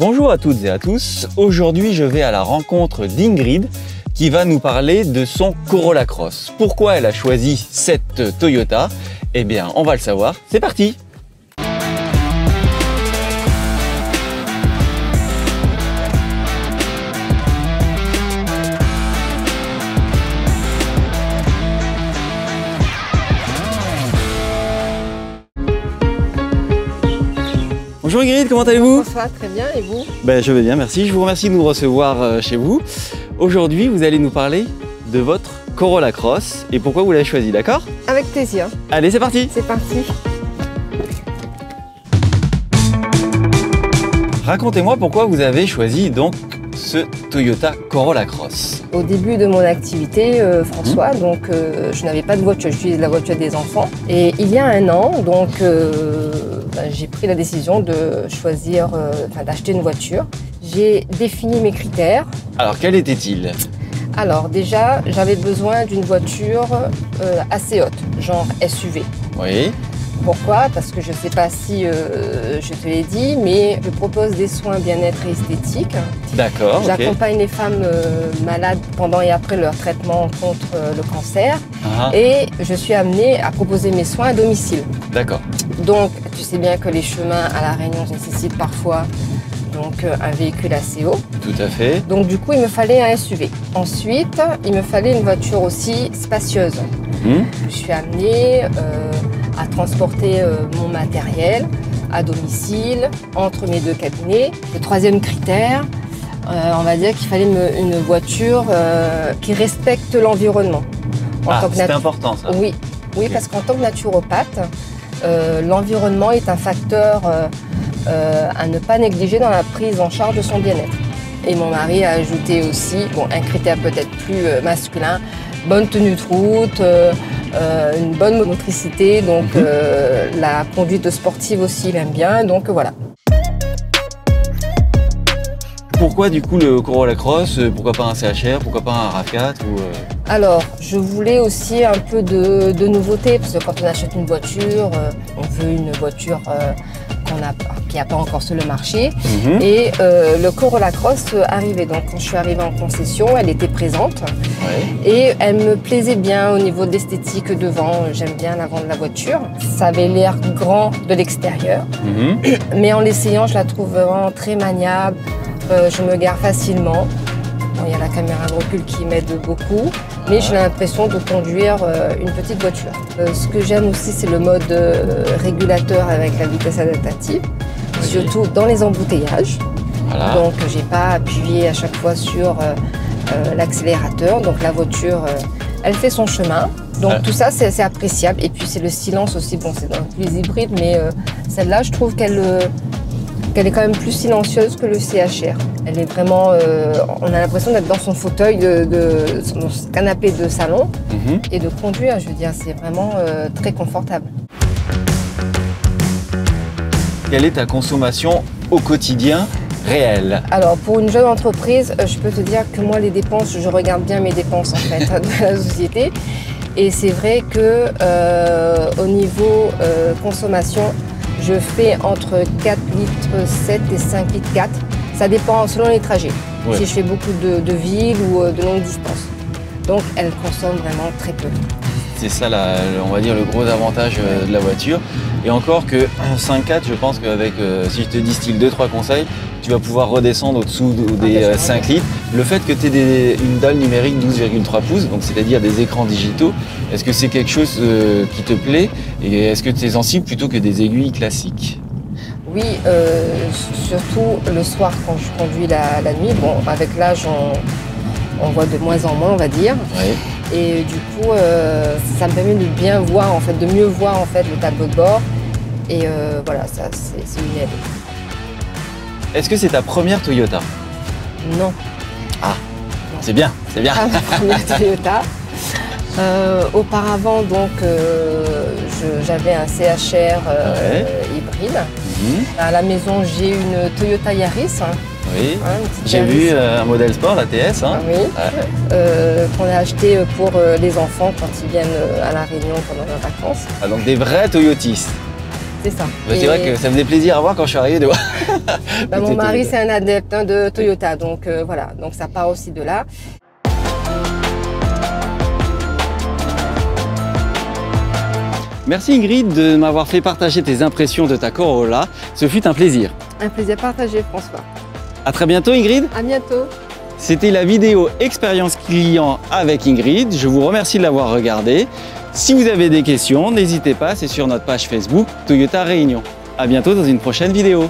Bonjour à toutes et à tous, aujourd'hui je vais à la rencontre d'Ingrid qui va nous parler de son Corolla Cross. Pourquoi elle a choisi cette Toyota? Eh bien on va le savoir, c'est parti! Bonjour Ingrid, comment allez-vous? Bonsoir, très bien, et vous? Je vais bien, merci. Je vous remercie de nous recevoir chez vous. Aujourd'hui, vous allez nous parler de votre Corolla Cross et pourquoi vous l'avez choisi, d'accord? Avec plaisir. Allez, c'est parti! C'est parti. Racontez-moi pourquoi vous avez choisi donc ce Toyota Corolla Cross. Au début de mon activité, François, je n'avais pas de voiture, j'utilisais la voiture des enfants. Et il y a un an, j'ai pris la décision de choisir, d'acheter une voiture. J'ai défini mes critères. Alors, quel était-il? Alors déjà, j'avais besoin d'une voiture assez haute, genre SUV. Oui. Pourquoi? Parce que je ne sais pas si je te l'ai dit, mais je propose des soins bien-être et esthétique. D'accord. J'accompagne les femmes malades pendant et après leur traitement contre le cancer. Et je suis amenée à proposer mes soins à domicile. D'accord. Donc, tu sais bien que les chemins à La Réunion nécessitent parfois un véhicule assez haut. Tout à fait. Donc, du coup, il me fallait un SUV. Ensuite, il me fallait une voiture aussi spacieuse. Je suis amenée à transporter mon matériel à domicile, entre mes deux cabinets. Le troisième critère, on va dire qu'il fallait une voiture qui respecte l'environnement. C'est important ça. Oui, parce qu'en tant que naturopathe, l'environnement est un facteur à ne pas négliger dans la prise en charge de son bien-être. Et mon mari a ajouté aussi, un critère peut-être plus masculin, bonne tenue de route, une bonne motricité, la conduite sportive aussi, il aime bien, donc voilà. Pourquoi du coup le Corolla Cross? Pourquoi pas un CHR? Pourquoi pas un RAV4 Alors, je voulais aussi un peu de nouveauté, parce que quand on achète une voiture, on veut une voiture qui n'a pas encore sur le marché. Et le Corolla Cross arrivait. Donc quand je suis arrivée en concession, elle était présente. Et elle me plaisait bien au niveau de l'esthétique devant. J'aime bien l'avant de la voiture. Ça avait l'air grand de l'extérieur. Mais en l'essayant, je la trouve vraiment très maniable. Je me gare facilement. Il y a la caméra de recul qui m'aide beaucoup, mais j'ai l'impression de conduire une petite voiture. Ce que j'aime aussi, c'est le mode régulateur avec la vitesse adaptative, surtout dans les embouteillages. Donc, j'ai pas appuyé à chaque fois sur l'accélérateur. Donc, la voiture, elle fait son chemin. Donc, tout ça, c'est appréciable. Et puis, c'est le silence aussi. C'est dans les hybrides, mais celle-là, je trouve qu'elle est quand même plus silencieuse que le CHR. Elle est vraiment, on a l'impression d'être dans son fauteuil, dans son canapé de salon et de conduire. Je veux dire, c'est vraiment très confortable. Quelle est ta consommation au quotidien réelle? Alors, pour une jeune entreprise, je peux te dire que moi, les dépenses, je regarde bien mes dépenses en fait de la société. Et c'est vrai que au niveau consommation, je fais entre 4 litres 7 et 5 litres 4. Ça dépend selon les trajets. Si je fais beaucoup de villes ou de longues distances. Donc elle consomme vraiment très peu. C'est ça, on va dire, le gros avantage de la voiture. Et encore que 5,4, je pense qu'avec, si je te distille 2-3 conseils, tu vas pouvoir redescendre au-dessous des 5 litres. Le fait que tu aies une dalle numérique 12,3 pouces, donc c'est-à-dire des écrans digitaux, est-ce que c'est quelque chose qui te plaît? Et est-ce que tu es sensible plutôt que des aiguilles classiques? Oui, surtout le soir quand je conduis la nuit. Avec l'âge, on voit de moins en moins, on va dire. Et du coup, ça me permet de bien voir, de mieux voir le tableau de bord. Et voilà, ça c'est une aide. Est-ce que c'est ta première Toyota? Non. Ah, c'est bien, c'est bien. Pas ma première Toyota. Auparavant, j'avais un CHR hybride. À la maison, j'ai une Toyota Yaris. Oui, j'ai vu un modèle sport, la TS. Qu'on a acheté pour les enfants quand ils viennent à La Réunion pendant leurs vacances. Donc des vrais Toyotistes. C'est ça. Bah, c'est vrai que ça faisait plaisir à voir quand je suis arrivé de voir. Mon mari, c'est un adepte de Toyota, donc voilà, donc ça part aussi de là. Merci Ingrid de m'avoir fait partager tes impressions de ta Corolla. Ce fut un plaisir. Un plaisir partagé, François. À très bientôt Ingrid. À bientôt. C'était la vidéo expérience client avec Ingrid. Je vous remercie de l'avoir regardée. Si vous avez des questions, n'hésitez pas, c'est sur notre page Facebook Toyota Réunion. À bientôt dans une prochaine vidéo.